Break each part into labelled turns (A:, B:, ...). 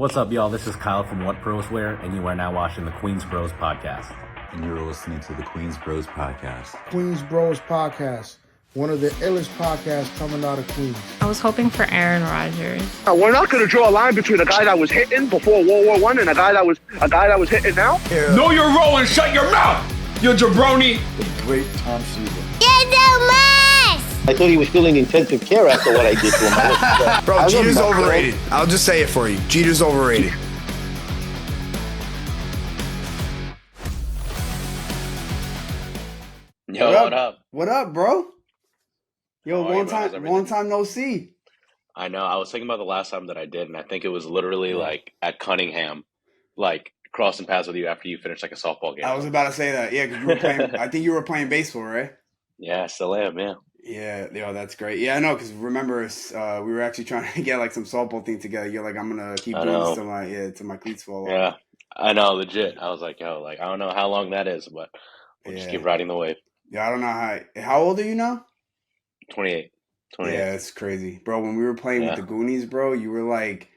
A: What's up, y'all? This is Kyle from What Pros Wear, and you are now watching the Queens Bros Podcast.
B: And you're listening to the Queens Bros Podcast.
C: Queens Bros Podcast, one of the illest podcasts coming out of Queens.
D: I was hoping for Aaron Rodgers.
E: We're not going to draw a line between a guy that was hitting before World War One and a guy that was hitting now.
F: Yeah. Know your role and shut your mouth, you jabroni.
B: The great Tom Seaver.
G: I thought he was still in intensive care after what I did to him.
F: Bro, Jeter's overrated. I'll just say it for you. Jeter's overrated.
H: Yo, what up?
C: What up, bro? Yo,
H: Oh,
C: long time no see.
H: I know. I was thinking about the last time that I did, and I think it was literally like at Cunningham, like crossing paths with you after you finished like a softball game.
F: I was about to say that. Yeah, because you were playing. I think you were playing baseball, right?
H: Yeah, I still am. Yeah.
F: Yeah, yo, that's great. Yeah, I know, because remember, we were actually trying to get like some softball thing together. You're like, I'm gonna keep doing this till my cleats fall off.
H: Yeah, I know, legit. I was like, yo, like I don't know how long that is, but we'll just keep riding the wave.
F: Yeah, I don't know how old are you now?
H: 28.
F: Yeah, it's crazy, bro. When we were playing with the Goonies, bro, you were like,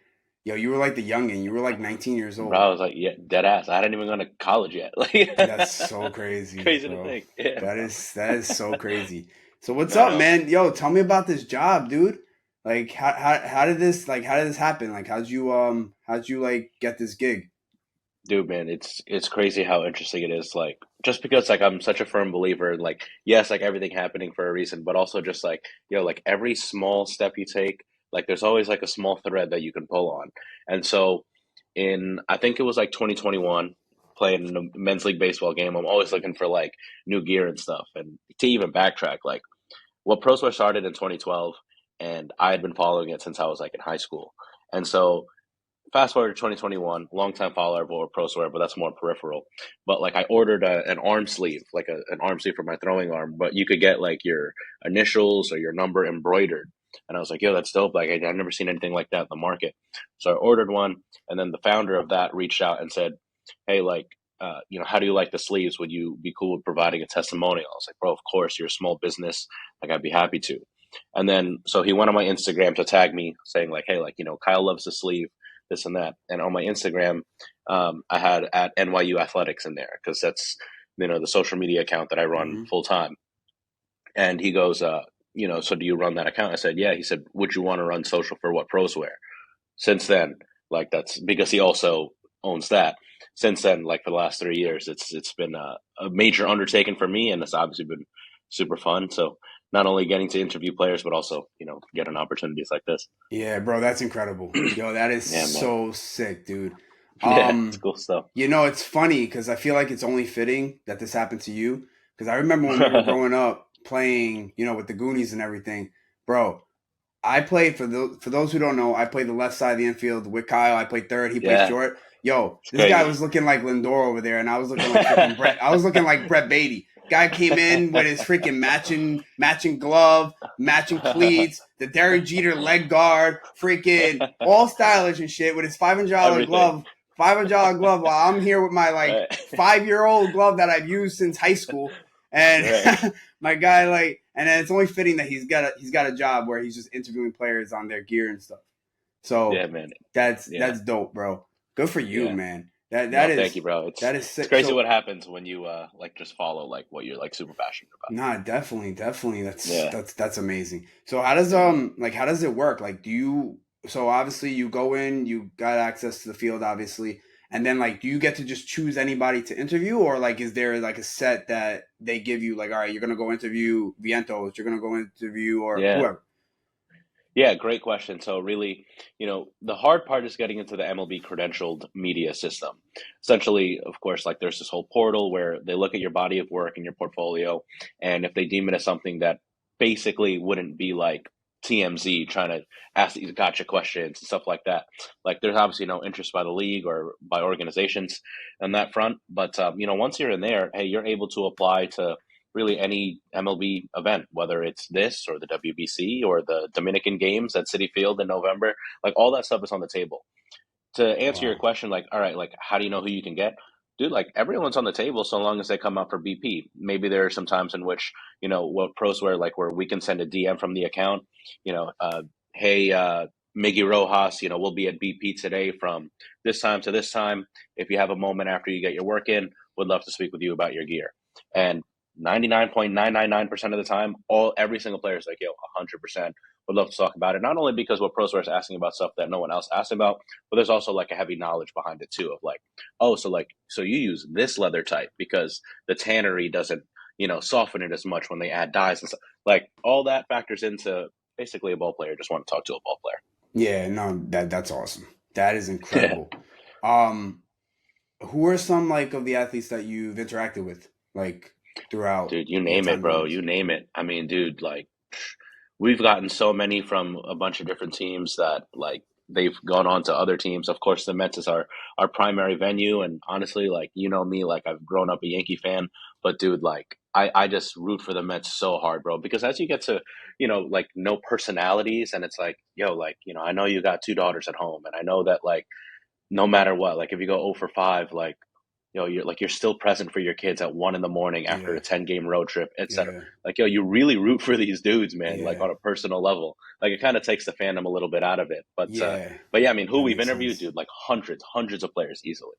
F: you were like the youngin. You were like 19 years old.
H: Bro, I was like, yeah, dead ass. I hadn't even gone to college yet. Like
F: that's so crazy.
H: Crazy
F: bro.
H: to think. Yeah.
F: That is so crazy. So what's up, man? Yo, tell me about this job, dude. Like, how did this happen? Like, how'd you like get this gig?
H: Dude, man, it's crazy how interesting it is. Like, just because like I'm such a firm believer in like, yes, like everything happening for a reason, but also just like, like every small step you take, like there's always like a small thread that you can pull on. And so I think it was like 2021, playing a men's league baseball game, I'm always looking for like new gear and stuff. And to even backtrack, like What Pros Wear started in 2012, and I had been following it since I was like in high school. And so fast forward to 2021, longtime follower of What Pros Wear, but that's more peripheral. But like I ordered an arm sleeve, like an arm sleeve for my throwing arm, but you could get like your initials or your number embroidered. And I was like, yo, that's dope. Like I've never seen anything like that in the market. So I ordered one, and then the founder of that reached out and said, hey, like, how do you like the sleeves? Would you be cool with providing a testimonial? I was like, bro, of course, you're a small business. Like, I'd be happy to. And then, so he went on my Instagram to tag me saying like, hey, like, Kyle loves the sleeve, this and that. And on my Instagram, I had at NYU Athletics in there because that's, the social media account that I run full time. And he goes, so do you run that account? I said, yeah. He said, would you want to run social for What Pros Wear? Since then, like that's because he also owns that. Since then, like for the last 3 years, it's been a major undertaking for me, and it's obviously been super fun. So not only getting to interview players, but also, getting opportunities like this.
F: Yeah, bro, that's incredible. Yo, that is so sick, dude.
H: It's cool stuff.
F: It's funny because I feel like it's only fitting that this happened to you. Because I remember when we were growing up playing, with the Goonies and everything, bro. I played for those who don't know. I played the left side of the infield with Kyle. I played third. He played short. Yo, this guy was looking like Lindor over there, and I was looking like freaking Brett. I was looking like Brett Beatty. Guy came in with his freaking matching glove, matching cleats, the Derek Jeter leg guard, freaking all stylish and shit with his $500 glove. $500 glove while I'm here with my 5-year-old glove that I've used since high school. And my guy and then it's only fitting that he's got a job where he's just interviewing players on their gear and stuff. So
H: yeah, man,
F: that's dope, bro. Good for you, man. That is.
H: Thank you, bro.
F: That is sick.
H: It's crazy what happens when you just follow what you're super passionate about.
F: Nah, definitely. That's amazing. So how does it work? Like, so obviously you go in, you got access to the field, obviously. And then, do you get to just choose anybody to interview? Or, is there, a set that they give you, all right, you're going to go interview Vientos, you're going to go interview or whoever?
H: Yeah, great question. So really, the hard part is getting into the MLB credentialed media system. Essentially, of course, there's this whole portal where they look at your body of work and your portfolio. And if they deem it as something that basically wouldn't be like TMZ trying to ask these gotcha questions and stuff like that. There's obviously no interest by the league or by organizations on that front. But, once you're in there, hey, you're able to apply to really any MLB event, whether it's this or the WBC or the Dominican games at Citi Field in November. All that stuff is on the table. To answer your question, all right, how do you know who you can get? Dude, everyone's on the table so long as they come out for BP. Maybe there are some times in which, What Pros Wear, where we can send a DM from the account, hey, Miggy Rojas, will be at BP today from this time to this time. If you have a moment after you get your work in, would love to speak with you about your gear. And 99.999% of the time, every single player is like, yo, 100% would love to talk about it. Not only because what ProSwear is asking about stuff that no one else asked about, but there's also like a heavy knowledge behind it too of like, oh, so you use this leather type because the tannery doesn't, soften it as much when they add dyes and stuff. Like all that factors into basically a ball player just want to talk to a ball player.
F: Yeah, no, that's awesome. That is incredible. Who are some like of the athletes that you've interacted with like throughout?
H: Dude, you
F: your
H: name
F: time
H: it, bro.
F: doing
H: You
F: this?
H: name it. I mean, dude, like we've gotten so many from a bunch of different teams that like they've gone on to other teams. Of course, the Mets is our primary venue, and honestly, like me, like I've grown up a Yankee fan, but dude, like I just root for the Mets so hard, bro. Because as you get to like know personalities, and it's like yo, like I know you got two daughters at home, and I know that like no matter what, like if you go 0 for 5, like you're still present for your kids at 1 in the morning after
F: Yeah,
H: a 10-game road trip, etc.
F: yeah,
H: Like, you really root for these dudes, man, like
F: yeah,
H: on a personal level. Like it kind of takes the fandom a little bit out of it.
F: yeah.
H: But yeah, I mean, who
F: That
H: we've
F: makes
H: interviewed,
F: sense.
H: dude, like hundreds of players easily.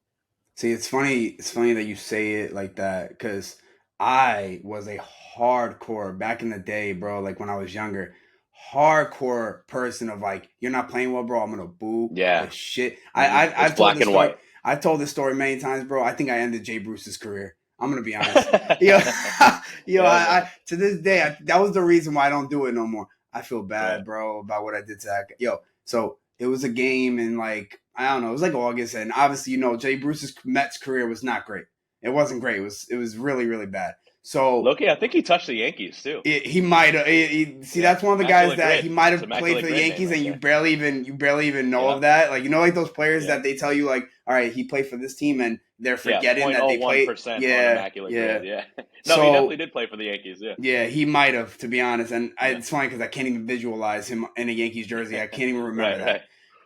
F: See, it's funny. It's funny that you say it like that because I was a hardcore back in the day, bro. Like when I was younger, hardcore person of like, you're not playing well, bro. I'm gonna boo the
H: Yeah.
F: shit.
H: It's
F: I've told
H: black
F: this
H: and
F: story.
H: white.
F: I've told this story many times, bro. I think I ended Jay Bruce's career. I'm gonna be honest. Yo, yo,
H: Yeah, man.
F: I to this day, that was the reason why I don't do it no more. I feel
H: Right.
F: bad, bro, about what I did to that. Yo, so it was a game in like I don't know, it was like August, and obviously Jay Bruce's Mets career was not great. It wasn't great. It was really really bad. So
H: Loki, I think he touched the Yankees too.
F: he might have. See,
H: Yeah.
F: that's one of the guys
H: Immaculate
F: that he
H: Grid.
F: might
H: It's
F: have played
H: Immaculate
F: for the
H: Grid name
F: Yankees,
H: right
F: and you
H: there.
F: barely even know of
H: Yep.
F: that. Like like those players
H: Yeah.
F: that they tell you like, all right, he played for this team, and they're
H: Yeah.
F: forgetting that they played.
H: 0.01% on
F: Yeah,
H: Immaculate
F: yeah.
H: Grid. Yeah. No, he
F: So
H: definitely did play for the Yankees. Yeah.
F: yeah, he might have, to be honest. And
H: Yeah.
F: it's funny because I can't even visualize him in a Yankees jersey. I can't even remember
H: Right.
F: that.
H: Right.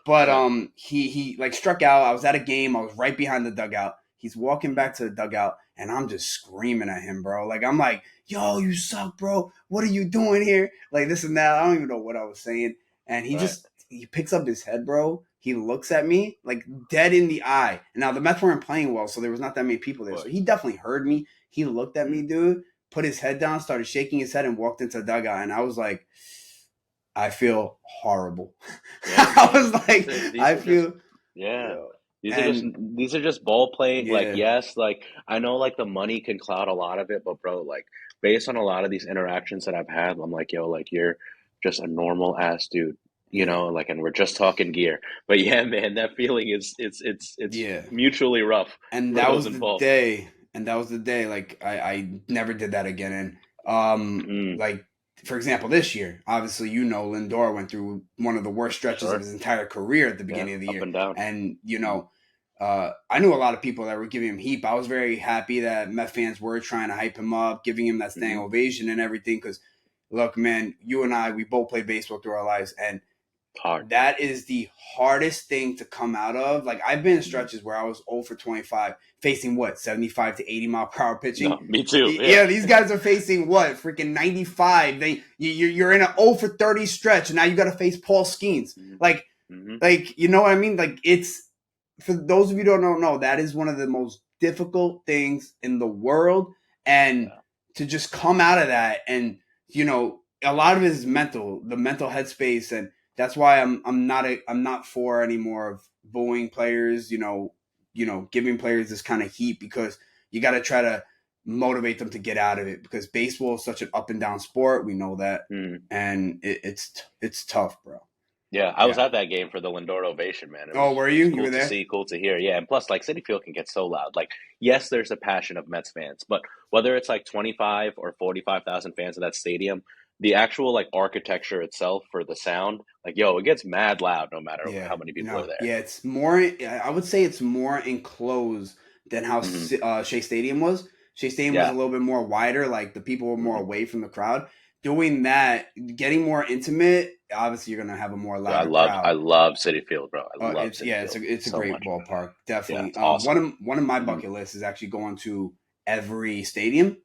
F: But
H: Right.
F: he like struck out. I was at a game. I was right behind the dugout. He's walking back to the dugout, and I'm just screaming at him, bro. Like I'm like, "Yo, you suck, bro. What are you doing here?" Like this and that. I don't even know what I was saying. And
H: Right.
F: he picks up his head, bro. He looks at me like dead in the eye. And now the Mets weren't playing well, so there was not that many people there. So
H: Boy.
F: he definitely heard me. He looked at me, dude, put his head down, started shaking his head, and walked into the dugout. And I was like, I feel horrible.
H: Yeah,
F: I
H: man.
F: was like,
H: These
F: I
H: are just
F: feel,
H: yeah.
F: yo,
H: These are just ball playing. Like,
F: yeah,
H: yes, like I know like the money can cloud a lot of it, but bro, like based on a lot of these interactions that I've had, I'm like, yo, like you're just a normal ass dude.
F: yeah,
H: Like, and we're just talking gear. But yeah, man, that feeling is it's
F: yeah.
H: mutually rough
F: And
H: for
F: that
H: those
F: was the
H: involved.
F: day. And that was the day. Like I never did that again. And
H: Mm,
F: like for example, this year, obviously, Lindor went through one of the worst stretches of
H: sure.
F: his entire career at the
H: Yeah,
F: beginning of the
H: up
F: year.
H: and down.
F: And I knew a lot of people that were giving him heat. I was very happy that Met fans were trying to hype him up, giving him that standing
H: Hmm.
F: ovation and everything. Because look, man, you and I, we both played baseball through our lives, and
H: Hard.
F: that is the hardest thing to come out of. Like I've been in
H: Mhm.
F: stretches where I was 0 for 25, facing what 75 to 80 mile per hour pitching.
H: No, me too.
F: Yeah,
H: Yeah.
F: these guys are facing what freaking 95. You're in an 0 for 30 stretch, and now you got to face Paul Skeens.
H: Hmm.
F: Like
H: Hmm.
F: you know what I mean? Like it's for those of you who don't know, that is one of the most difficult things in the world, and
H: Yeah.
F: to just come out of that, and a lot of it is mental, the mental headspace, and that's why I'm not for anymore of booing players, giving players this kind of heat, because you got to try to motivate them to get out of it, because baseball is such an up and down sport. We know that,
H: Mm.
F: and it's tough, bro.
H: Yeah, I was
F: Yeah.
H: at that game for the Lindor ovation, man. It
F: Oh,
H: was
F: were
H: it
F: you?
H: was
F: You
H: cool
F: were
H: to
F: there?
H: see, cool to hear. Yeah, and plus, like City Field can get so loud. Like, yes, there's a passion of Mets fans, but whether it's like 25 or 45,000 fans in that stadium, the actual like architecture itself for the sound, like yo, it gets mad loud no matter
F: Yeah,
H: how many people are there.
F: yeah. It's more. I would say it's more enclosed than how
H: Hmm.
F: Shea Stadium was. Shea Stadium was a
H: Yeah.
F: little bit more wider. Like the people were more
H: Hmm.
F: away from the crowd. Doing that, getting more intimate. Obviously, you're gonna have a more
H: Yeah,
F: louder crowd.
H: I love City Field, bro. I love
F: It's
H: City
F: it's
H: Field
F: a
H: so
F: great
H: much.
F: ballpark,
H: Yeah,
F: definitely.
H: it's awesome.
F: One of my
H: Hmm.
F: bucket lists is actually going to every stadium.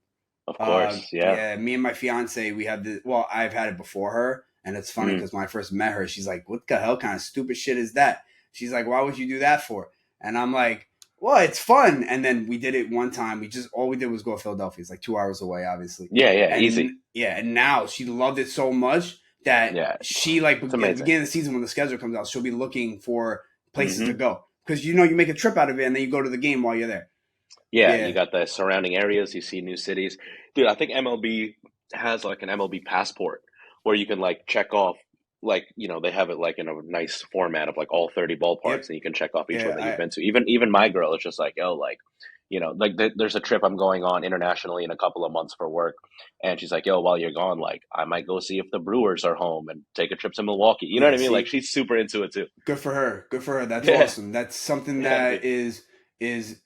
H: Of course, yeah.
F: Yeah, me and my fiance, we have the. Well, I've had it before her, And it's funny because when I first met her, she's like, what the hell kind of stupid shit is that? She's like, why would you do that for? And I'm like, well, it's fun. And then we did it one time. All we did was go to Philadelphia. It's like 2 hours away, obviously.
H: Yeah, easy.
F: Yeah, and now she loved it so much that she, like, at the beginning of the season when the schedule comes out, she'll be looking for places to go. Because, you make a trip out of it, and then you go to the game while you're there.
H: Yeah, you got the surrounding areas. You see new cities. Dude, I think MLB has, like, an MLB passport where you can, like, check off, like, they have it, like, in a nice format of, like, all 30 ballparks, and you can check off each one that you've been to. Even my girl is just like, oh, like, like, there's a trip I'm going on internationally in a couple of months for work, and she's like, yo, while you're gone, like, I might go see if the Brewers are home and take a trip to Milwaukee. You know what I mean? Like, she's super into it, too.
F: Good for her. That's awesome. That's something that is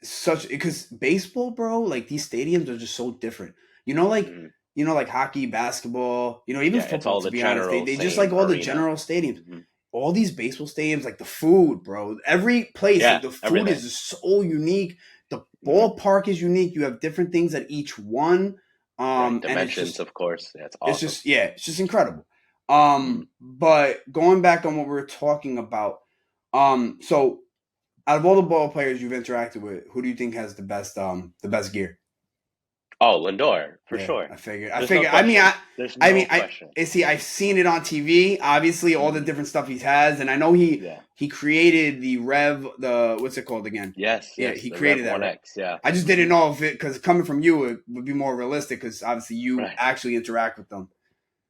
F: such, because baseball, bro, like, these stadiums are just so different. Like hockey, basketball, even football, to be honest. They just like all the general stadiums. All these baseball stadiums, like the food, bro. Every place, like, the food is just so unique. The ballpark is unique. You have different things at each one.
H: Dimensions, of course. Yeah, it's awesome.
F: It's just incredible. But going back on what we were talking about, so out of all the ball players you've interacted with, who do you think has the best gear?
H: Oh, Lindor, for sure.
F: I figured. I've seen it on TV. Obviously, all the different stuff he has, and I know he created the what's it called again?
H: Yes.
F: He created
H: Rev
F: that.
H: 1X, yeah.
F: I just didn't know if it, because coming from you, it would be more realistic because obviously you actually interact with them.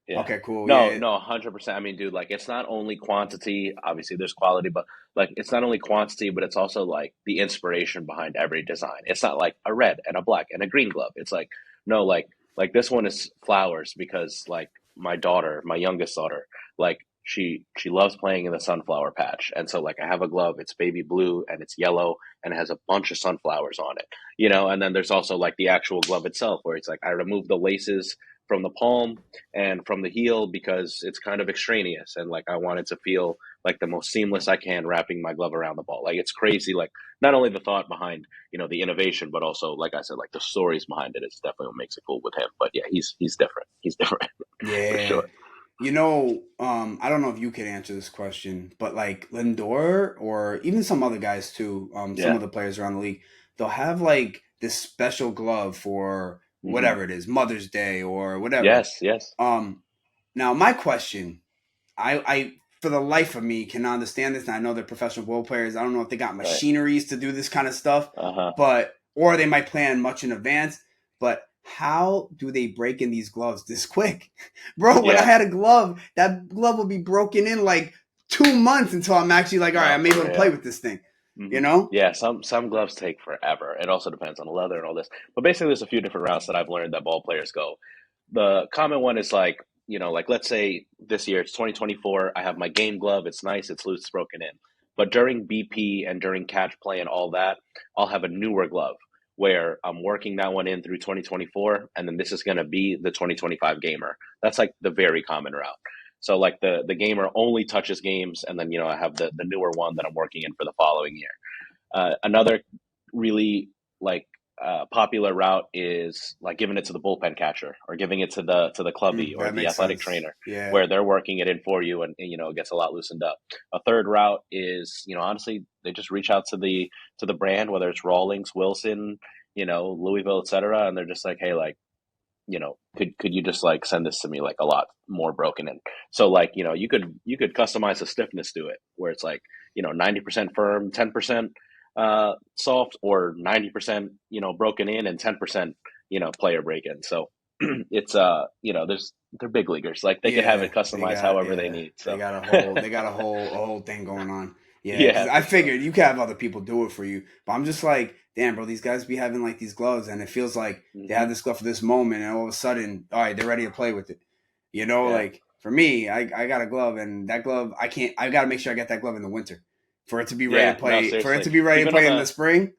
H: Yeah.
F: Okay, cool.
H: No, 100%. I mean, dude, like, it's not only quantity. Obviously, there's quality, but, like, it's not only quantity, but it's also, like, the inspiration behind every design. It's not like a red and a black and a green glove. It's like, no, like this one is flowers because, like, my youngest daughter, like, she loves playing in the sunflower patch. And so, like, I have a glove, it's baby blue and it's yellow and it has a bunch of sunflowers on it, and then there's also, like, the actual glove itself where it's like, I remove the laces from the palm and from the heel because it's kind of extraneous, and, like, I want it to feel like the most seamless I can wrapping my glove around the ball. Like, it's crazy, like, not only the thought behind the innovation, but also, like I said, like, the stories behind it is definitely what makes it cool with him. But yeah, he's different.
F: Yeah,
H: for sure.
F: I don't know if you could answer this question, but, like, Lindor or even some other guys too, some of the players around the league, they'll have, like, this special glove for whatever it is, Mother's Day or whatever.
H: Yes.
F: Now my question, I for the life of me cannot understand this, and I know they're professional ball players. I don't know if they got machineries to do this kind of stuff, or they might plan much in advance. But how do they break in these gloves this quick, bro? When I had a glove, that glove would be broken in like 2 months until I'm actually like, all right, I'm able to play with this thing.
H: Yeah, some gloves take forever. It also depends on the leather and all this. But basically, there's a few different routes that I've learned that ball players go. The common one is like, like, let's say this year it's 2024. I have my game glove. It's nice. It's loose. It's broken in. But during BP and during catch play and all that, I'll have a newer glove where I'm working that one in through 2024, and then this is going to be the 2025 gamer. That's like the very common route. So, like, the gamer only touches games, and then I have the newer one that I'm working in for the following year. Another really, like, popular route is, like, giving it to the bullpen catcher or giving it to the clubby or the athletic trainer, where they're working it in for you, and it gets a lot loosened up. A third route is, honestly, they just reach out to the brand, whether it's Rawlings, Wilson, Louisville, etc., and they're just like, hey, like, could you just, like, send this to me, like, a lot more broken in? So, like, you could customize the stiffness to it where it's like, 90% firm, 10% soft, or 90%, broken in and 10%, player break in. So it's, they're big leaguers. Like, they can have it customized however they need. So
F: they got a whole thing going on. Yeah. I figured you could have other people do it for you, but I'm just like, damn, bro, these guys be having, like, these gloves, and it feels like they have this glove for this moment, and all of a sudden, all right, they're ready to play with it. Like, for me, I got a glove, and that glove, I got to make sure I get that glove in the winter for it to be ready to play. For it to be ready to play in the spring.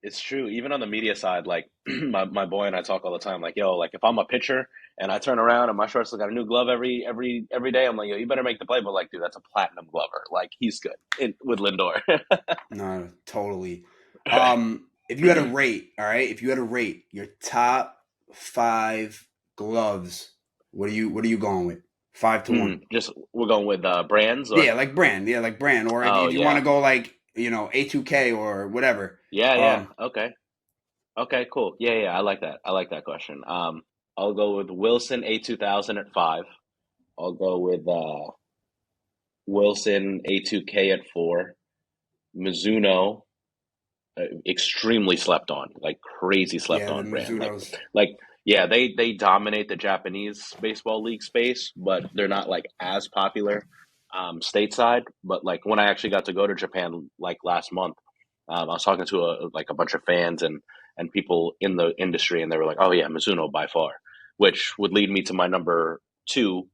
H: It's true. Even on the media side, like, my boy and I talk all the time, like, yo, like, if I'm a pitcher and I turn around and my shortstop got a new glove every day, I'm like, yo, you better make the play. But, like, dude, that's a platinum glover. Like, he's good with Lindor.
F: No, totally. If you had to rate your top 5 gloves, what are you going with? 5-1.
H: Just we're going with brands, or
F: Yeah, like brand. Yeah, like brand. Or
H: oh
F: if you want
H: yeah,
F: to go like A2K or whatever.
H: yeah, okay, okay, cool, yeah, I like that question. I'll go with Wilson A2000 at 5. I'll go with Wilson A2K at 4. Mizuno, extremely slept on, like crazy slept
F: Yeah, the
H: on brand.
F: Mizunos.
H: Like yeah, they dominate the Japanese baseball league space, but they're not like as popular stateside. But like when I actually got to go to Japan like last month, I was talking to a bunch of fans and people in the industry, and they were like, "Oh yeah, Mizuno by far," which would lead me to my number two.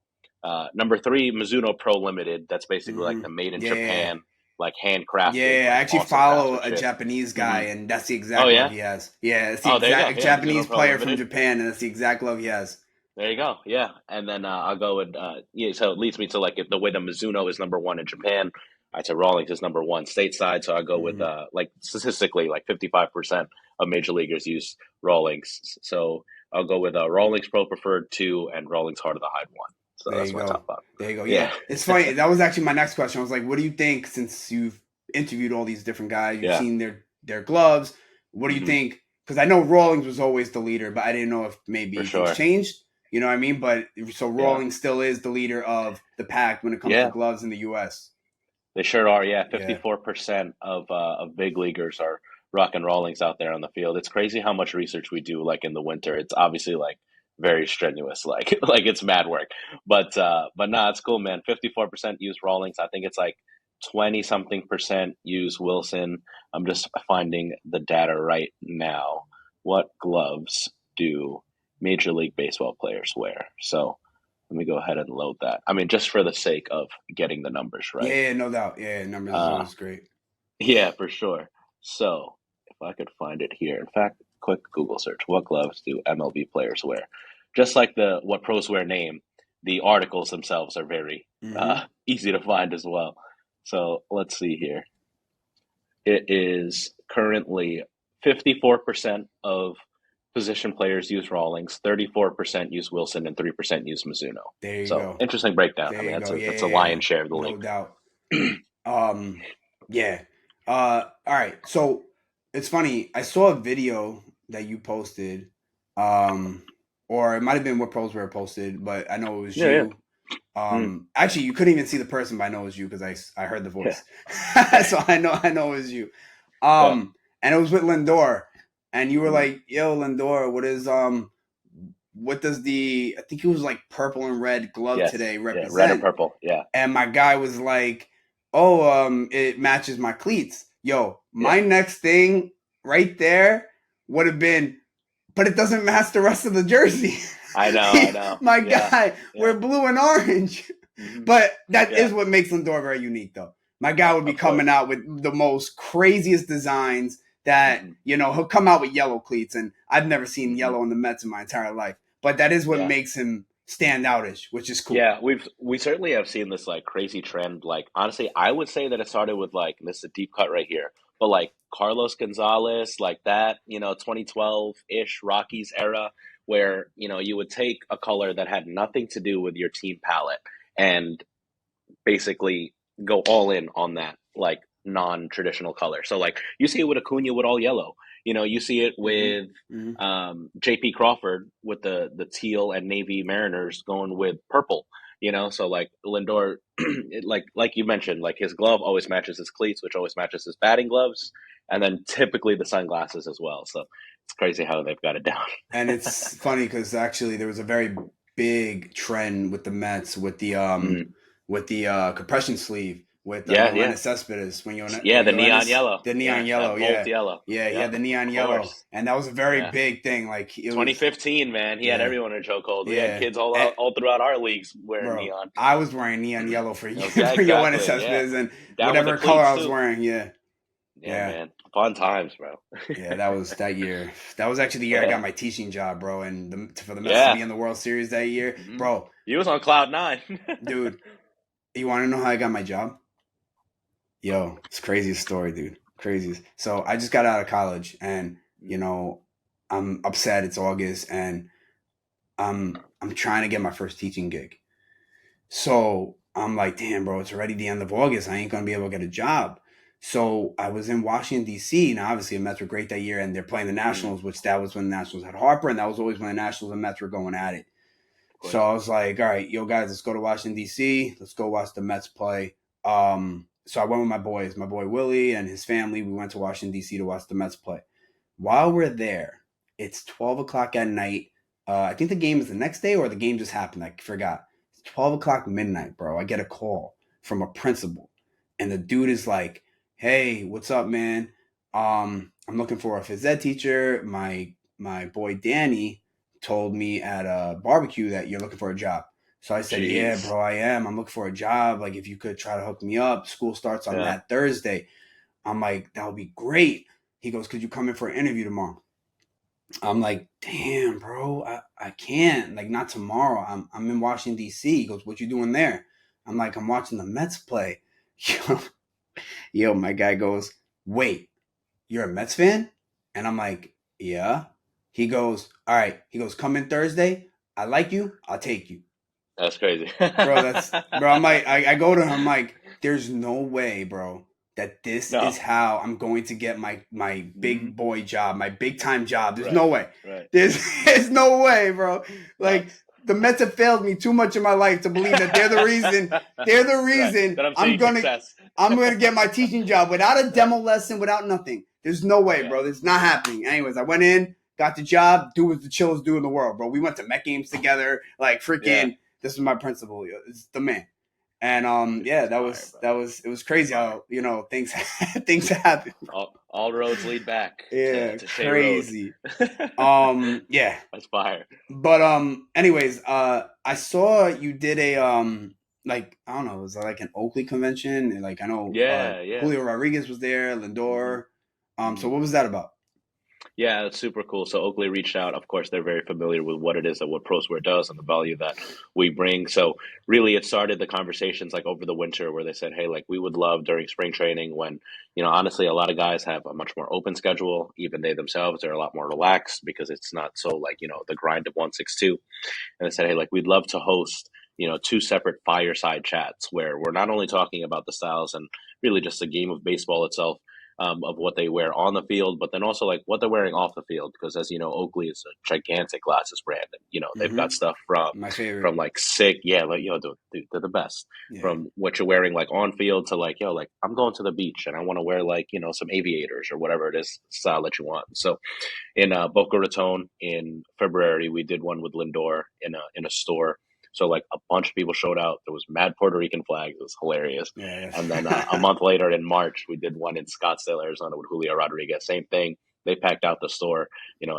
H: Number three, Mizuno Pro Limited. That's basically like
F: Hmm.
H: the made in
F: Yeah.
H: Japan, like handcrafted,
F: Yeah, I
H: like
F: actually
H: awesome
F: follow a
H: craftsmanship.
F: Japanese
H: Hmm.
F: guy, and that's the
H: Oh
F: exact love
H: yeah.
F: he has. Yeah, it's the
H: Oh, there you go.
F: exact
H: Yeah, Mizuno
F: Japanese
H: Pro
F: player from
H: Limited.
F: Japan, and that's the exact love he has.
H: There you go. Yeah, and then I'll go with yeah. So it leads me to like if the way the Mizuno is number one in Japan, I'd say Rawlings is number one stateside. So I go with
F: Hmm.
H: like statistically like 55% of major leaguers use Rawlings. So I'll go with Rawlings Pro Preferred 2 and Rawlings Heart of the Hide 1. So
F: There
H: that's
F: you
H: my
F: go.
H: top five.
F: There you go. Yeah,
H: Yeah,
F: it's funny. That was actually my next question. I was like, what do you think, since you've interviewed all these different guys, you've
H: yeah.
F: seen their gloves? What do you
H: Hmm.
F: think? Because I know Rawlings was always the leader, but I didn't know if
H: For
F: maybe things
H: sure.
F: changed. You know what I mean? But so
H: Yeah,
F: Rawlings still is the leader of the pack when it comes to
H: yeah.
F: gloves in the U.S.
H: They sure are. Yeah,
F: Yeah.
H: 54% of big leaguers are rocking Rawlings out there on the field. It's crazy how much research we do like in the winter. It's obviously like very strenuous, like like it's mad work. But nah, it's cool, man. 54% use Rawlings. I think it's like 20 something percent use Wilson. I'm just finding the data right now. What gloves do Major League Baseball players wear? So let me go ahead and load that. I mean, just for the sake of getting the numbers right.
F: Yeah, no doubt. Yeah, numbers is
H: Uh,
F: always great.
H: yeah, for sure. So if I could find it here, in fact, quick Google search: what gloves do MLB players wear? Just like the what pros wear name, the articles themselves are very
F: Hmm.
H: easy to find as well. So let's see here. It is currently 54% of position players use Rawlings, 34% use Wilson, and 3% use Mizuno.
F: There you
H: So
F: go.
H: interesting breakdown. I
F: There
H: mean,
F: you go.
H: that's a
F: Yeah,
H: lion's share of the
F: no
H: league.
F: doubt. Um, yeah. All right. So it's funny. I saw a video that you posted, um, or it might have been what pros were posted, but I know it was
H: Yeah, yeah.
F: you.
H: Mm,
F: Actually, you couldn't even see the person, but I know it was you because I heard the
H: yeah,
F: voice, so I know it was you.
H: yeah,
F: And it was with Lindor, and you were
H: mm,
F: like, "Yo, Lindor, what does the I think it was like purple and red glove
H: yes,
F: today
H: yeah, red and
F: represent?"
H: purple. Yeah,
F: And my guy was like, "Oh, it matches my cleats." Yo,
H: yeah.
F: my next thing right there would have been, but it doesn't match the rest of the jersey.
H: I know.
F: My
H: Yeah,
F: guy,
H: yeah,
F: we're blue and orange.
H: hmm,
F: But that
H: yeah.
F: is what makes Lindor very unique, though. My guy would be
H: Of course.
F: coming out with the most craziest designs that,
H: Hmm,
F: he'll come out with yellow cleats. And I've never seen
H: hmm,
F: yellow in the Mets in my entire life. But that is what
H: yeah.
F: makes him stand outish, which is cool.
H: Yeah, we certainly have seen this like crazy trend. Like honestly, I would say that it started with like, and this is a deep cut right here, but like Carlos Gonzalez, like that, 2012-ish Rockies era, where you would take a color that had nothing to do with your team palette and basically go all in on that like non-traditional color. So like you see it with Acuna with all yellow. You see it
F: Hmm.
H: with
F: Hmm.
H: JP Crawford with the teal and navy Mariners going with purple. So like Lindor, like you mentioned, like his glove always matches his cleats, which always matches his batting gloves, and then typically the sunglasses as well. So it's crazy how they've got it down.
F: And it's funny because actually there was a very big trend with the Mets
H: Mm.
F: with the compression sleeve with
H: Yeah, yeah.
F: Yoenis Cespedes when
H: Yeah, the neon
F: Yoenis
H: yellow.
F: the neon
H: Yeah,
F: yellow,
H: that bolt
F: yeah.
H: yellow.
F: Yeah, he
H: Yeah,
F: had the neon
H: of
F: yellow,
H: course.
F: and that was a very
H: Yeah.
F: big thing. Like it was,
H: 2015, man, he had
F: yeah,
H: everyone in a chokehold. We had
F: yeah.
H: kids all
F: And,
H: out, all throughout our leagues wearing
F: bro,
H: neon.
F: I was wearing neon yellow for
H: Okay,
F: for Yoenis
H: exactly. Yeah,
F: Cespedes and
H: down with the
F: whatever color
H: cleats
F: I was
H: too.
F: wearing. Yeah,
H: Yeah,
F: yeah.
H: man, fun times, bro.
F: Yeah, that was that year. That was actually the year I got
H: Yeah,
F: my teaching job, bro. And for the Mets to
H: yeah.
F: be in the World Series that year,
H: Hmm.
F: bro,
H: He was on cloud nine.
F: dude. You want to know how I got my job? Yo, it's craziest story, dude. Craziest. So I just got out of college, and I'm upset. It's August, and I'm trying to get my first teaching gig. So I'm like, damn, bro, it's already the end of August. I ain't gonna be able to get a job. So I was in Washington D.C. Now, obviously, the Mets were great that year, and they're playing the
H: Mm,
F: Nationals, which that was when the Nationals had Harper, and that was always when the Nationals and Mets were going at it.
H: of
F: So
H: course.
F: I was like, all right, yo, guys, let's go to Washington D.C. Let's go watch the Mets play. So I went with my boys, my boy Willie and his family. We went to Washington D.C. to watch the Mets play. While we're there, it's 12 o'clock at night. I think the game is the next day or the game just happened. I forgot. It's 12 o'clock midnight, bro. I get a call from a principal, and the dude is like, "Hey, what's up, man? I'm looking for a phys ed teacher. My boy Danny told me at a barbecue that you're looking for a job." So I said, "Yeah,
H: Jeez.
F: bro, I am. I'm looking for a job. Like, if you could try to hook me up. School starts on
H: Yeah.
F: that Thursday." I'm like, "That would be great." He goes, "Could you come in for an interview tomorrow?" I'm like, "Damn, bro, I can't. Like, not tomorrow. I'm in Washington D.C." He goes, "What you doing there?" I'm like, "I'm watching the Mets play." Yo, my guy goes, "Wait, you're a Mets fan?" And I'm like, "Yeah." He goes, "All right." He goes, "Come in Thursday. I like you. I'll take you."
H: That's crazy.
F: Bro, bro. I'm like, I go to him. I'm like, "There's no way, bro, that this is
H: No.
F: how I'm going to get my
H: Mhm.
F: big boy job, my big time job. There's
H: Right.
F: no way.
H: Right.
F: There's no way, bro. Like,
H: Facts.
F: the Mets have failed me too much in my life to believe that they're the reason. They're the
H: Right.
F: reason
H: That I'm seeing success.
F: I'm gonna get my teaching job without a
H: Right.
F: demo lesson, without nothing. There's no way,
H: Yeah.
F: bro. It's not happening. Anyways, I went in, got the job. Dude was the chillest dude in the world, bro. We went to Met games together. Like,
H: Yeah.
F: freaking. This is my principal. It's the man. And yeah,
H: That's fire, bro.
F: it was crazy
H: Fire.
F: how things things happen.
H: All roads lead back
F: Yeah,
H: to Shea Road.
F: crazy. Yeah,
H: That's fire.
F: but anyways, I saw you did a like, I don't know, was that like an Oakley convention? And, like, I know
H: Yeah, yeah.
F: Julio Rodriguez was there,
H: hmm
F: Lindor. So
H: hmm
F: what was that about?
H: Yeah, that's super cool. So Oakley reached out. Of course, they're very familiar with what it is that what ProSwear does and the value that we bring. So really, it started the conversations like over the winter where they said, "Hey, like we would love during spring training when honestly, a lot of guys have a much more open schedule. Even they themselves are a lot more relaxed because it's not so like the grind of 162." And they said, "Hey, like we'd love to host." Two separate fireside chats where we're not only talking about the styles and really just the game of baseball itself, of what they wear on the field, but then also like what they're wearing off the field. Because as you know, Oakley is a gigantic glasses brand, and they've got
F: Mm-hmm.
H: stuff from
F: My favorite.
H: like sick, yeah, like dude, they're the best.
F: Yeah,
H: From what you're wearing like on field to like like I'm going to the beach and I want to wear like some aviators or whatever it is style that you want. So in Boca Raton in February. We did one with Lindor in a store. So like a bunch of people showed out. There was mad Puerto Rican flags. It was hilarious.
F: yeah.
H: And then a month later in March, we did one in Scottsdale, Arizona with Julio Rodriguez. Same thing. They packed out the store.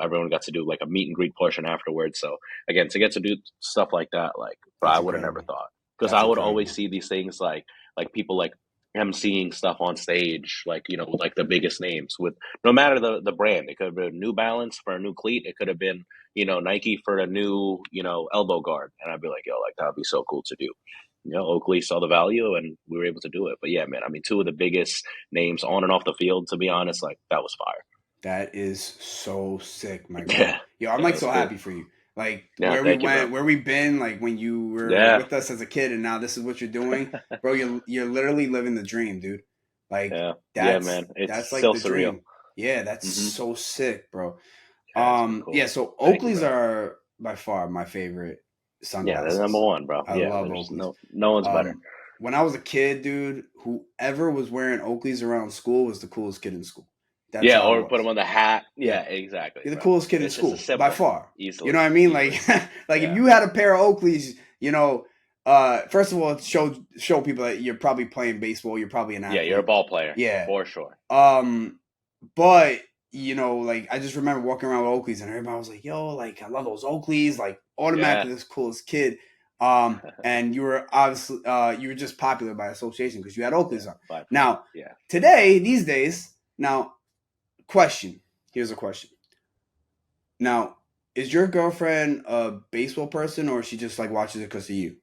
H: Everyone got to do like a meet and greet portion afterwards. So again, to get to do stuff like that, like bro,
F: That's
H: I would have never
F: incredible.
H: thought because
F: That's
H: I would always
F: incredible.
H: see these things like people like emceeing stuff on stage, like like the biggest names with no matter the brand. It could have been New Balance for a new cleat. It could have been Nike for a new elbow guard, and I'd be like, yo, like that would be so cool to do. Oakley saw the value, and we were able to do it. But yeah, man, I mean, two of the biggest names on and off the field. To be honest, like that was fire.
F: That is so sick, my guy.
H: Yeah,
F: Yo, I'm
H: yeah,
F: like
H: it was
F: so
H: cool.
F: happy for you. Like,
H: Yeah,
F: where we
H: thank you, bro.
F: went, where we've been, like when you were
H: Yeah,
F: with us as a kid, and now this is what you're doing, bro. You're literally living the dream, dude. Like,
H: yeah, yeah, man. It's
F: that's like
H: still
F: the
H: surreal.
F: dream. Yeah, that's
H: hmm
F: so sick, bro.
H: Yeah, it's been
F: Yeah.
H: cool.
F: So
H: Thank you,
F: Oakleys
H: bro.
F: are by far my favorite
H: Yeah, they're number
F: sunglasses.
H: one, bro.
F: I
H: Yeah,
F: love
H: there's
F: Oakleys.
H: no one's better.
F: When I was a kid, dude, whoever was wearing Oakleys around school was the coolest kid in school. That's
H: Yeah,
F: how it
H: or put them
F: was.
H: on the hat.
F: Yeah.
H: Yeah, exactly,
F: You're the
H: bro.
F: coolest kid in
H: It's just a
F: school by
H: symbol.
F: far. You know
H: Easily,
F: what I mean? Like,
H: easily.
F: like if
H: Yeah,
F: you had a pair of Oakleys, first of all, it show people that you're probably playing baseball. You're probably an
H: yeah. You're a
F: athlete.
H: ball player
F: Yeah.
H: for sure.
F: But like I just remember walking around with Oakleys, and everybody was like, "Yo, like I love those Oakleys." Like,
H: Yeah,
F: automatically this coolest kid. And you were obviously you were just popular by association because you had
H: yeah,
F: Oakleys on.
H: by far.
F: Now,
H: Yeah.
F: these days, now, question. Here's a question. Now, is your girlfriend a baseball person, or she just like watches it because of you?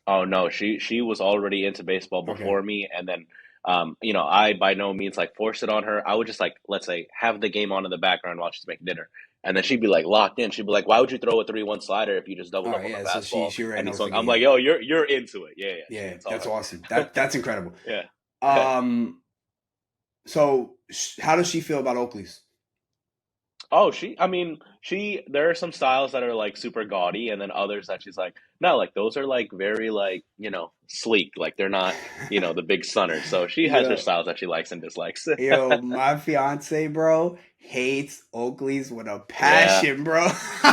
H: Oh no, she was already into baseball
F: Okay.
H: before me, and then I by no means like force it on her. I would just like, let's say, have the game on in the background while she's making dinner. And then she'd be like locked in. She'd be like, "Why would you throw a 3-1 slider if you just doubled
F: All
H: up
F: right,
H: on
F: yeah.
H: the
F: So
H: fastball?"
F: she already
H: And
F: knows
H: so
F: the
H: I'm
F: game.
H: like, "Yo, you're into it." Yeah.
F: Yeah,
H: It's all
F: that's
H: right.
F: awesome. That's incredible.
H: Yeah.
F: So how does she feel about Oakley's?
H: Oh, there are some styles that are like super gaudy, and then others that she's like, no, like those are like very like, sleek. Like they're not, the big sunners. So she has her
F: Yo,
H: styles that she likes and dislikes.
F: yo, my fiance, bro, hates Oakley's with a
H: Yeah.
F: passion, bro.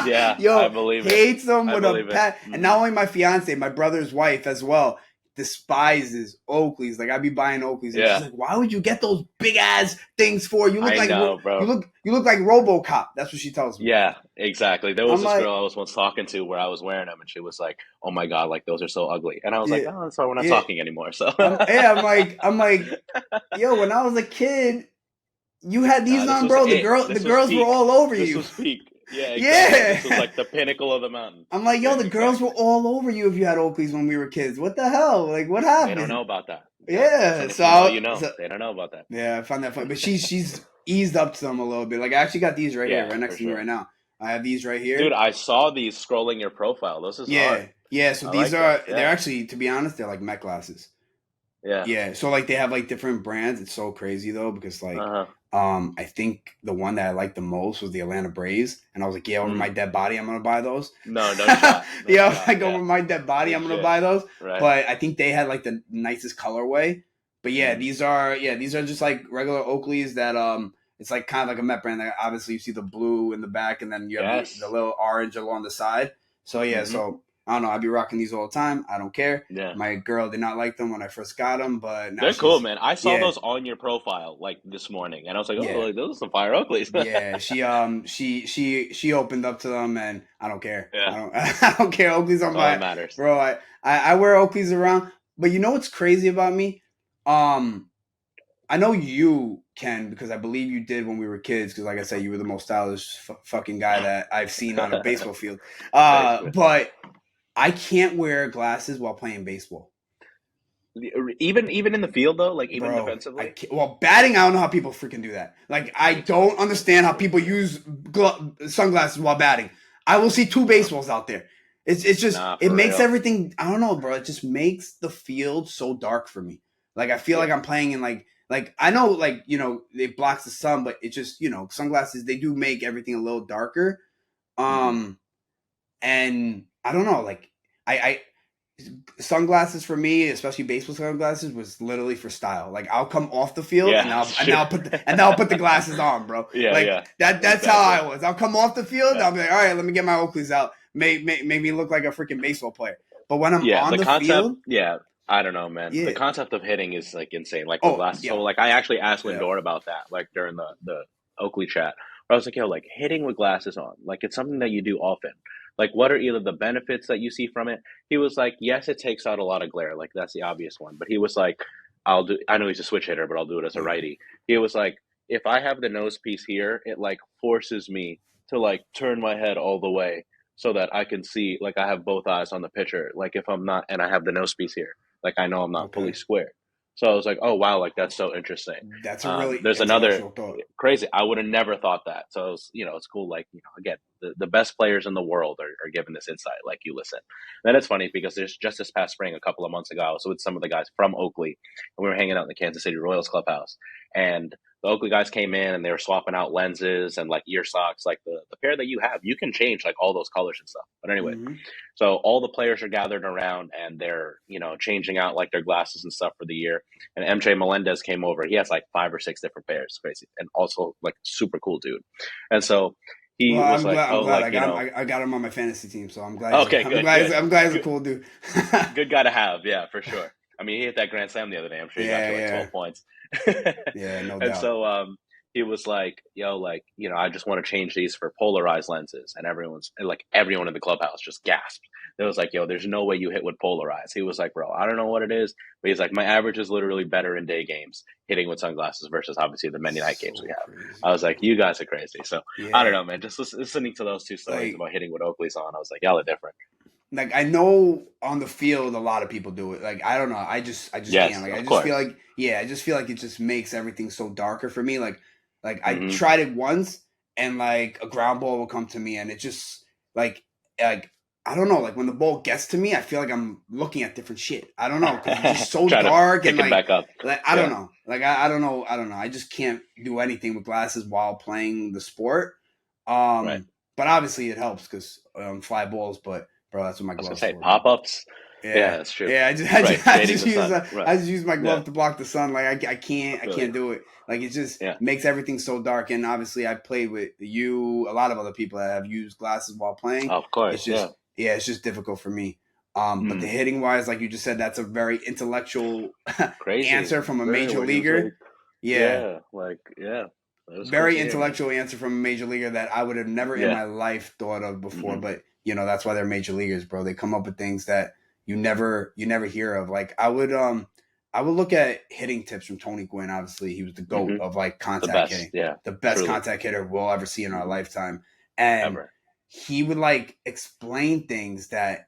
H: Yeah, I
F: Yo,
H: believe it.
F: hates them
H: I
F: with a
H: believe it.
F: passion. And not only my fiance, my brother's wife as well despises Oakley's. Like I'd be buying Oakley's, and she's
H: Yeah.
F: like, "Why would you get those big ass things for? You look
H: I
F: like
H: know, bro.
F: you look like RoboCop." That's what she tells me.
H: Yeah, exactly. There was
F: I'm
H: this
F: like,
H: girl I was once talking to where I was wearing them, and she was like, "Oh my God, like those are so ugly." And I was like,
F: yeah,
H: "Oh, that's why we're not
F: yeah.
H: talking anymore." So
F: I'm like, yo, when I was a kid, you had these
H: this
F: on,
H: was
F: bro.
H: it.
F: The
H: This was
F: girls were
H: peak.
F: all over
H: This
F: you.
H: was peak. Yeah, exactly.
F: Yeah.
H: This was like the pinnacle of the mountain.
F: I'm like, yo,
H: Yeah,
F: the girls
H: exactly.
F: were all over you if you had Oakleys when we were kids. What the hell? Like, what
H: They
F: happened?
H: don't know about that.
F: Yeah,
H: So you know,
F: so
H: they don't know about that.
F: yeah, I found that funny. But she's eased up to them a little bit. Like, I actually got these right here,
H: Yeah,
F: right next
H: for
F: to me
H: sure.
F: right now. I have these right here.
H: Dude, I saw these scrolling your profile. This is hard.
F: Yeah. So
H: I
F: these
H: like
F: are
H: this, yeah.
F: they're actually, to be honest, they're like Met glasses.
H: Yeah.
F: Yeah. So like they have like different brands. It's so crazy though because like I think the one that I liked the most was the Atlanta Braves, and I was like, yeah, over my dead body, I'm gonna buy those.
H: No shot. No
F: Yeah,
H: shot,
F: like
H: yeah.
F: over my dead body,
H: Good
F: I'm gonna
H: shit.
F: buy those.
H: Right.
F: But I think they had like the nicest colorway. But yeah, these are just like regular Oakleys that it's like kind of like a Met brand. Like obviously you see the blue in the back, and then you have the little orange along the side. So yeah, so I don't know. I'd be rocking these all the time. I don't care.
H: Yeah.
F: My girl did not like them when I first got them, but now
H: they're cool, man. I saw those on your profile like this morning, and I was like, "Oh, like, those are some fire Oakleys."
F: Yeah, she opened up to them, and I don't care.
H: Yeah.
F: I don't care. Oakleys on
H: All
F: my
H: that matters,
F: bro. I wear Oakleys around, but you know what's crazy about me? I know you can because I believe you did when we were kids. Because like I said, you were the most stylish fucking guy that I've seen on a baseball field. But I can't wear glasses while playing baseball.
H: Even in the field though, like even
F: Bro,
H: defensively.
F: Well, batting, I don't know how people freaking do that. Like, I don't understand how people use sunglasses while batting. I will see two baseballs out there. It's just it makes everything. I don't know, bro. It just makes the field so dark for me. Like I feel like I'm playing in like I know like it blocks the sun, but it just sunglasses they do make everything a little darker. And I don't know, like I sunglasses for me, especially baseball sunglasses, was literally for style. Like I'll come off the field and I'll put the glasses on, bro. That's exactly how I was. I'll come off the field, I'll be like, all right, let me get my Oakleys out. Make me look like a freaking baseball player. But when I'm on the field,
H: I don't know, man. The concept of hitting is like insane. Like the glasses. So like I actually asked Lindor about that, like during the Oakley chat. Where I was like, yo, like hitting with glasses on, like it's something that you do often. Like, what are either the benefits that you see from it? He was like, yes, it takes out a lot of glare. Like, that's the obvious one. But he was like, I know he's a switch hitter, but I'll do it as a righty. He was like, if I have the nose piece here, it like forces me to like turn my head all the way so that I can see, like I have both eyes on the pitcher. Like if I'm not, and I have the nose piece here, like I know I'm not fully square. So I was like, oh, wow, like that's so interesting.
F: That's a really
H: there's another thought. Crazy. I would have never thought that. So it was, it's cool. Like, again, the best players in the world are given this insight. Like you listen. And then it's funny because there's just this past spring, a couple of months ago, I was with some of the guys from Oakley, and we were hanging out in the Kansas City Royals clubhouse. And the Oakley guys came in and they were swapping out lenses and like ear socks, like the pair that you have, you can change like all those colors and stuff. But anyway, so all the players are gathered around and they're, changing out like their glasses and stuff for the year. And MJ Melendez came over. He has like 5 or 6 different pairs, crazy, and also like super cool dude. And so he was like,
F: I got him on my fantasy team, so I'm glad.
H: Okay,
F: I'm glad he's a cool dude.
H: Good guy to have, yeah, for sure. I mean, he hit that grand slam the other day. I'm sure he got you like 12 points.
F: Yeah, no doubt.
H: And so he was like, yo, like, I just want to change these for polarized lenses. And everyone in the clubhouse just gasped. It was like, yo, there's no way you hit with polarized. He was like, bro, I don't know what it is. But he's like, my average is literally better in day games hitting with sunglasses versus obviously the many night games we have. Crazy. I was like, you guys are crazy. So I don't know, man. Just listening to those two stories about hitting with Oakleys on, I was like, y'all are different.
F: like I know on the field a lot of people do it. Like I don't know. I just
H: Yes,
F: can't. Like I
H: of
F: just feel
H: course.
F: like I just feel like it just makes everything so darker for me. Like I
H: Hmm.
F: tried it once and like a ground ball will come to me and it just like I don't know. Like when the ball gets to me, I feel like I'm looking at different shit. I don't know because it's just so
H: Trying to
F: dark and
H: pick it back up.
F: like I don't
H: Yeah.
F: know. Like I don't know. I don't know. I just can't do anything with glasses while playing the sport.
H: Right.
F: But obviously it helps because fly balls. But bro, that's what my
H: I was gonna
F: gloves
H: say
F: for, bro.
H: pop-ups.
F: Yeah,
H: Yeah, that's true.
F: yeah. I
H: Right.
F: just, I
H: Shading
F: just
H: the
F: use
H: sun. Right.
F: I just use my
H: Yeah.
F: glove to block the sun. Like I
H: I
F: can't
H: feel you.
F: do it. Like it just
H: Yeah.
F: makes everything so dark. And obviously, I played with you, a lot of other people that have used glasses while playing.
H: Of course.
F: It's
H: Yeah.
F: just it's just difficult for me. But the
H: Mm.
F: hitting wise, like you just said, that's a very intellectual
H: Crazy.
F: answer from a
H: Very.
F: major
H: When he was like,
F: leaguer. Yeah,
H: yeah, like, yeah. That was cool
F: very
H: to hear, man.
F: intellectual answer from a major leaguer that I would have never in
H: Yeah.
F: my life thought of before.
H: Hmm.
F: But that's why they're major leaguers, bro. They come up with things that you never hear of. Like I would look at hitting tips from Tony Gwynn. Obviously, he was the GOAT
H: Hmm.
F: of like
H: The
F: contact
H: best.
F: hitting,
H: Yeah.
F: the best
H: Truly.
F: contact hitter we'll ever see in our
H: Mhm.
F: lifetime. And
H: Ever.
F: he would like explain things that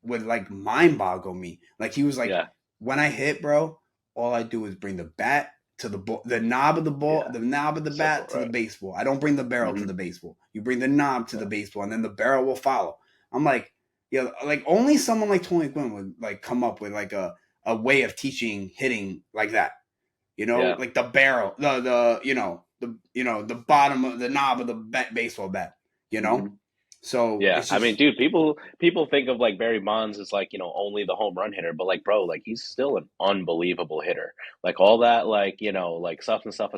F: would like mind boggle me. Like he was like,
H: Yeah.
F: when I hit, bro, all I do is bring the bat to the ball, the knob of the ball,
H: Yeah.
F: the knob of the
H: Simple.
F: bat to the
H: Right.
F: baseball. I don't bring the barrel to
H: Hmm.
F: the baseball. You bring the knob to the
H: Yeah.
F: baseball, and then the barrel will follow. I'm like, like only someone like Tony Gwynn would like come up with like a way of teaching hitting like that.
H: Yeah.
F: Like the barrel, the bottom of the knob of the baseball bat.
H: Hmm.
F: So
H: Yeah,
F: it's
H: I mean,
F: just
H: dude, people think of like Barry Bonds as like only the home run hitter, but like, bro, like he's still an unbelievable hitter. Like all that, like like stuff and stuff.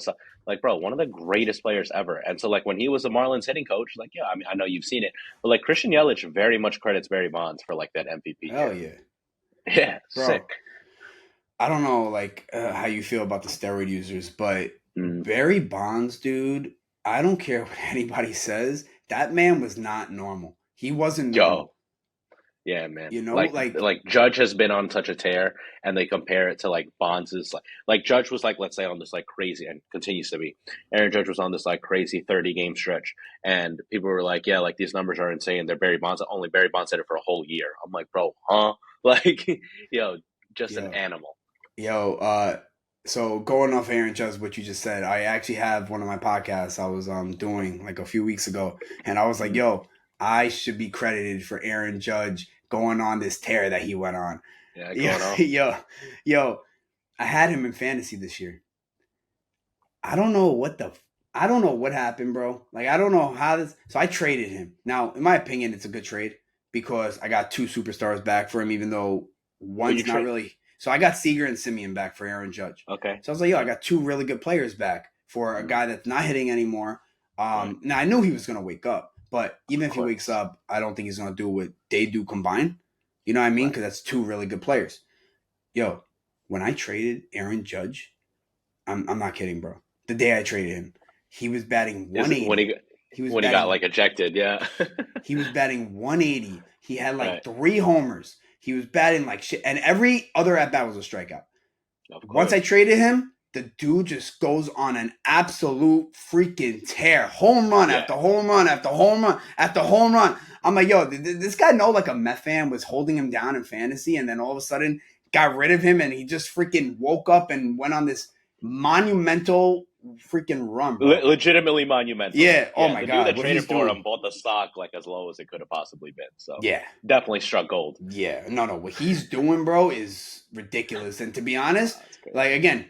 H: Like, bro, one of the greatest players ever. And so, like when he was the Marlins hitting coach, like, yeah, I mean, I know you've seen it, but like Christian Yelich very much credits Barry Bonds for like that MVP
F: hell
H: year.
F: yeah,
H: Yeah,
F: bro.
H: sick.
F: I don't know like how you feel about the steroid users, but
H: Mm.
F: Barry Bonds, dude, I don't care what anybody says. That man was not normal. He wasn't
H: Yo,
F: normal.
H: yeah, man.
F: Like
H: Like Judge has been on such a tear, and they compare it to like Bonds's like Judge was like, let's say, on this like crazy, and continues to be. Aaron Judge was on this like crazy 30 game stretch, and people were like, yeah, like these numbers are insane. They're Barry Bonds. Only Barry Bonds did it for a whole year. I'm like, bro, huh? Like, yo, just an
F: yo,
H: animal.
F: so going off Aaron Judge, what you just said, I actually have one of my podcasts I was doing like a few weeks ago, and I was like,
H: Mhm.
F: yo, I should be credited for Aaron Judge going on this tear that he went on.
H: Yeah,
F: Yo,
H: going off.
F: yo, I had him in fantasy this year. I don't know I don't know what happened, bro. Like I don't know how this. So I traded him. Now, in my opinion, it's a good trade because I got two superstars back for him, even though
H: Who you
F: one's not
H: trade?
F: really. So I got Seager and Simeon back for Aaron Judge.
H: Okay.
F: So I was like, yo, I got two really good players back for a
H: Mhm.
F: guy that's not hitting anymore.
H: Right.
F: Now I knew he was gonna wake up, but even
H: Of
F: if he wakes
H: course.
F: up, I don't think he's gonna do what they do combined. You know what I mean?
H: Right.
F: Because that's two really good players. Yo, when I traded Aaron Judge, I'm not kidding, bro. The day I traded him, he was batting
H: Is it
F: 180. He was
H: when he got
F: batting
H: like ejected? Yeah.
F: he was batting 180. He had like
H: Right.
F: 3 homers. He was batting like shit, and every other at bat was a strikeout.
H: Of
F: Once I
H: course.
F: traded him, the dude just goes on an absolute freaking tear. Home run
H: Yeah.
F: after home run after home run after home run. I'm like, yo, this guy know like a meth fan was holding him down in fantasy, and then all of a sudden got rid of him, and he just freaking woke up and went on this monumental freaking run, bro.
H: Legitimately monumental.
F: Yeah. Oh
H: Yeah,
F: my
H: the dude
F: god,
H: that
F: what
H: traded
F: he's
H: for
F: doing.
H: him bought the stock like as low as it could have possibly been. So
F: Yeah.
H: definitely struck gold.
F: Yeah. No. What he's doing, bro, is ridiculous. And to be honest,
H: That's great.
F: like again,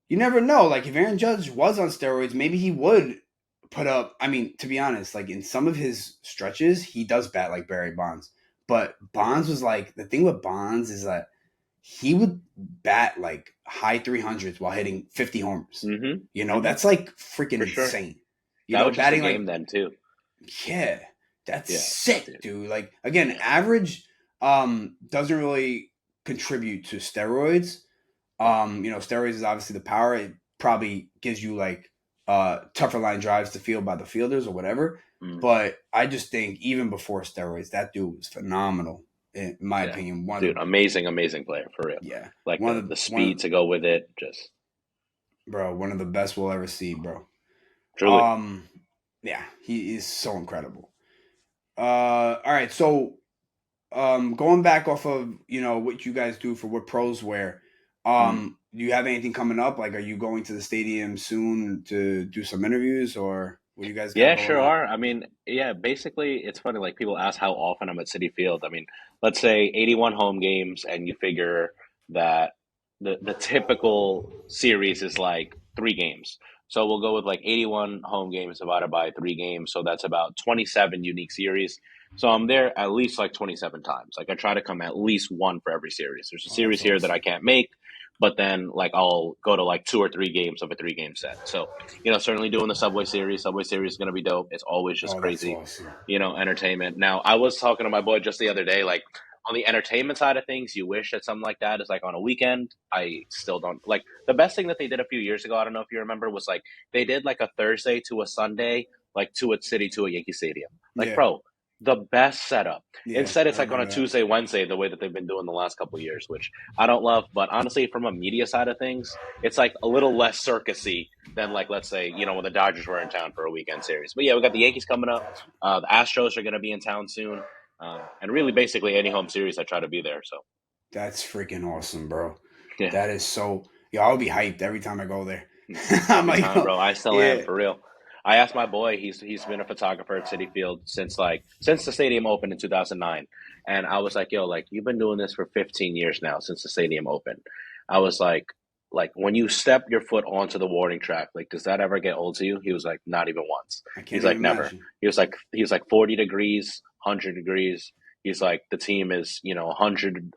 F: you never know. Like if Aaron Judge was on steroids, maybe he would put up. I mean, to be honest, like in some of his stretches, he does bat like Barry Bonds. But Bonds was like the thing with Bonds is that he would bat like high 300s while hitting 50 homers.
H: Mm-hmm.
F: That's like freaking
H: For sure.
F: insane.
H: That was just a
F: batting
H: game
F: like
H: then too.
F: yeah, that's
H: Yeah,
F: sick, dude. Like again,
H: Yeah.
F: average doesn't really contribute to steroids. Steroids is obviously the power. It probably gives you like tougher line drives to field by the fielders or whatever.
H: Mm.
F: But I just think even before steroids, that dude was phenomenal in my opinion.
H: Dude, amazing player for real.
F: Yeah,
H: Like
F: one of
H: the speed to go with it, just
F: bro, one of the best we'll ever see, bro.
H: truly.
F: Yeah, he is so incredible. All right, so going back off of what you guys do for what pros wear. Do you have anything coming up? Like, are you going to the stadium soon to do some interviews, or what do you guys got
H: Yeah,
F: going
H: sure
F: on?
H: are. I mean, yeah, basically, it's funny. Like people ask how often I'm at City Field. I mean, let's say 81 home games, and you figure that the typical series is like 3 games. So we'll go with like 81 home games divided by 3 games. So that's about 27 unique series. So I'm there at least like 27 times. Like I try to come at least one for every series. There's a
F: Oh, that's
H: series here that I
F: awesome.
H: can't make, but then like I'll go to like 2 or 3 games of a 3 game set. So certainly doing the Subway Series. Subway Series is going to be dope. It's always just
F: Oh, that's
H: crazy,
F: awesome.
H: entertainment. Now, I was talking to my boy just the other day, like on the entertainment side of things, you wish that something like that is like on a weekend. I still don't like the best thing that they did a few years ago. I don't know if you remember, was like they did like a Thursday to a Sunday, like to a city to a Yankee Stadium. Like,
F: Yeah,
H: bro, the best setup.
F: yeah,
H: Instead,
F: I
H: it's like on a
F: remember that.
H: Tuesday, Wednesday, the way that they've been doing the last couple of years, which I don't love. But honestly, from a media side of things, it's like a little less circusy than like let's say when the Dodgers were in town for a weekend series. But yeah, we got the Yankees coming up.
F: Gotcha.
H: The Astros are going to be in town soon, and really basically any home series I try to be there. So
F: That's freaking awesome, bro.
H: yeah,
F: That is so. Yeah, I'll be hyped every time I go there. I'm
H: every
F: like,
H: time,
F: oh,
H: bro. I still am
F: yeah.
H: for real. I asked my boy. He's been a photographer at City Field since the stadium opened in 2009, and I was like, yo, like you've been doing this for 15 years now since the stadium opened. I was like when you step your foot onto the warning track, like does that ever get old to you? He was like, not even once.
F: I can't
H: He's
F: even
H: like, never.
F: imagine.
H: He was like 40 degrees, 100 degrees. He's like the team is 100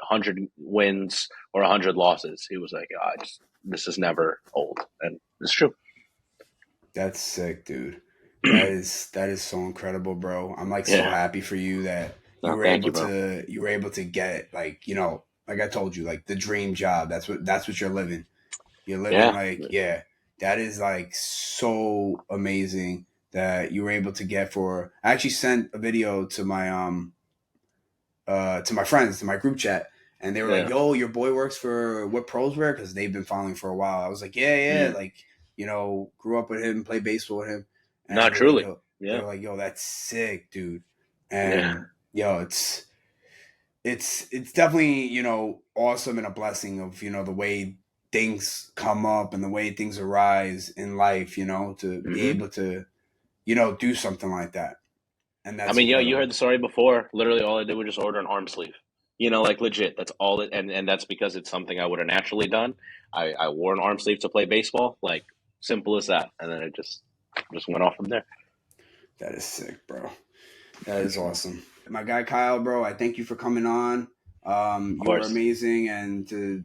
H: wins or 100 losses. He was like, this is never old, and it's true.
F: That's sick, dude. That is so incredible, bro. I'm like so
H: Yeah.
F: happy for you that
H: No, thank you, bro.
F: you were able to get like like I told you, like the dream job. That's what you're living. You're living
H: Yeah.
F: like, yeah. That is like so amazing that you were able to get for. I actually sent a video to my friends, to my group chat, and they were like,
H: Yeah.
F: "Yo, your boy works for What Pros Wear," because they've been following for a while. I was like, "Yeah, yeah,"
H: Mm.
F: like grew up with him, played baseball with him, and
H: Not truly. Yeah.
F: they were like, "Yo, that's sick, dude,"
H: Yeah.
F: and yo, it's definitely awesome and a blessing of the way things come up and the way things arise in life, to be
H: Hmm.
F: able to do something like that, and
H: I
F: that's
H: mean, you heard
F: incredible.
H: the story before. Literally, all I did was just order an arm sleeve. Like legit. That's all it, and that's because it's something I would have naturally done. I wore an arm sleeve to play baseball. Like simple as that, and then it just went off from there.
F: That is sick, bro. That is awesome. My guy Kyle, bro, I thank you for coming on.
H: Of
F: You are
H: course.
F: amazing, and to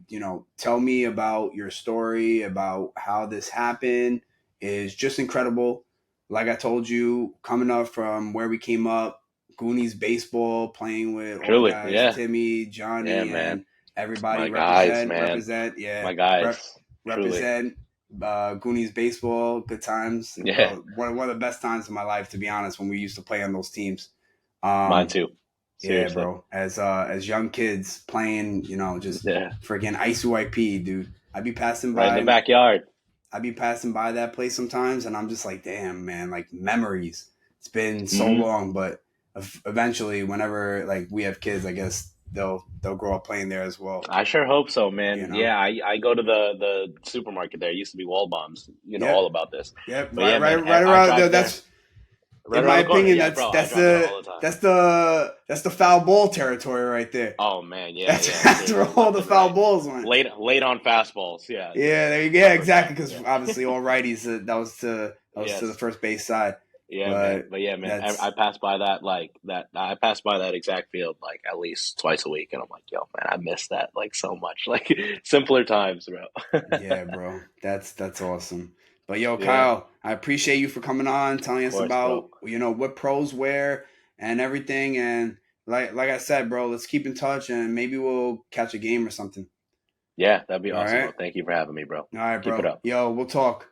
F: tell me about your story, about how this happened, is just incredible. Like I told you, coming up from where we came up, Goonies baseball, playing with all the
H: Truly.
F: guys,
H: Yeah.
F: Timmy,
H: Yeah,
F: Johnny,
H: man.
F: and everybody
H: My guys, man.
F: represent, yeah,
H: My
F: rep,
H: guys. Truly.
F: represent Goonies baseball. Good times,
H: Yeah.
F: bro. One of the best times of my life, to be honest, when we used to play on those teams.
H: Mine
F: Um,
H: too.
F: yeah,
H: Seriously.
F: bro. As young kids playing, just
H: Yeah.
F: freaking ICYP, dude. I'd be passing
H: Right in the
F: by.
H: backyard.
F: I'd be passing by that place sometimes, and I'm just like, damn, man, like memories. It's been so
H: Hmm.
F: long, but eventually, whenever like we have kids, I guess they'll grow up playing there as well.
H: I sure hope so,
F: You
H: man.
F: know.
H: Yeah, I go to the supermarket there. It used to be Wall Bombs. You know all
F: Yep.
H: about this.
F: Yep.
H: But yeah, man,
F: Right
H: I
F: around there.
H: drive there
F: That's
H: right
F: in my
H: around the corner.
F: opinion.
H: Yeah,
F: That's
H: bro, I drive there all the time.
F: that's the foul ball territory right there.
H: Oh man, yeah, yeah,
F: That's where
H: seriously,
F: all
H: left
F: the
H: and
F: foul
H: right.
F: balls went.
H: Late on fastballs. Yeah,
F: Yeah, there you go. Yeah,
H: 100%.
F: exactly. Because
H: Yeah.
F: obviously all righties. That was to the
H: Yes.
F: first base side.
H: Yeah, man.
F: But
H: But yeah, man. I
F: that's
H: pass by that like that. I pass by that exact field like at least twice a week, and I'm like, yo, man, I miss that like so much. Like simpler times, bro.
F: yeah, bro. That's awesome. But yo,
H: Yeah,
F: Kyle, I appreciate you for coming on, telling
H: of
F: us
H: course, bro.
F: about what pros wear and everything. And like I said, bro, let's keep in touch and maybe we'll catch a game or something.
H: Yeah, that'd be
F: All
H: awesome,
F: right.
H: bro. Thank you for having me, bro.
F: All right,
H: Keep it
F: bro.
H: up.
F: Yo, we'll talk.